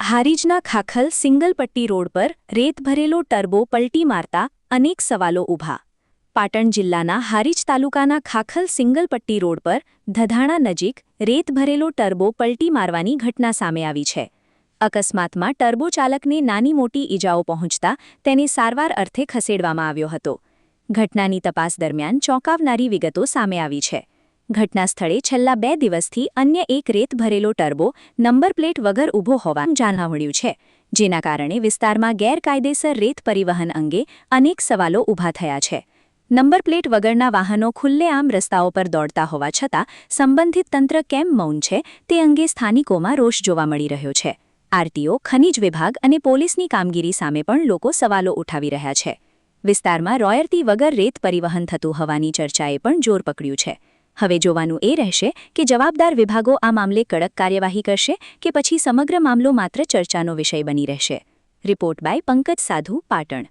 હારીજના ખાખલ single પટ્ટી road પર રેત ભરેલો ટર્બો પલટી મારતા અનેક સવાલો ઊભા. પાટણ જિલ્લાના હારીજ તાલુકાના ખાખલ સિંગલ પટ્ટી રોડ પર ધધાણા નજીક રેત ભરેલો ટર્બો પલટી મારવાની ઘટના સામે આવી છે. અકસ્માતમાં ટર્બો ચાલકને નાની મોટી ઈજાઓ પહોંચતા તેને સારવાર અર્થે ખસેડવામાં આવ્યો હતો. ઘટનાની તપાસ દરમિયાન ચોંકાવનારી વિગતો સામે આવી છે. ઘટના સ્થળે છેલ્લા 2 દિવસથી અન્ય એક રેત ભરેલો ટર્બો નંબર પ્લેટ વગર ઊભો હોવાનું જાણવા મળ્યું છે, જેના કારણે વિસ્તારમાં ગેરકાયદેસર રેત પરિવહન અંગે અનેક સવાલો ઊભા થયા છે. નંબર પ્લેટ વગરના વાહનો ખુલ્લેઆમ રસ્તાઓ પર દોડતા હોવા છતાં સંબંધિત તંત્ર કેમ મૌન છે તે અંગે સ્થાનિકોમાં રોષ જોવા મળી રહ્યો છે. આરટીઓ, ખનિજ વિભાગ અને પોલીસની કામગીરી સામે પણ લોકો સવાલો ઉઠાવી રહ્યા છે. વિસ્તારમાં રોયલ્ટી વગર રેત પરિવહન થતું હોવાની ચર્ચાએ પણ જોર પકડ્યું છે. હવે જોવાનું એ રહેશે કે જવાબદાર વિભાગો આ મામલે કડક કાર્યવાહી કરશે કે પછી સમગ્ર મામલો માત્ર ચર્ચાનો વિષય બની રહેશે. રિપોર્ટ બાય પંકજ સાધુ, પાટણ.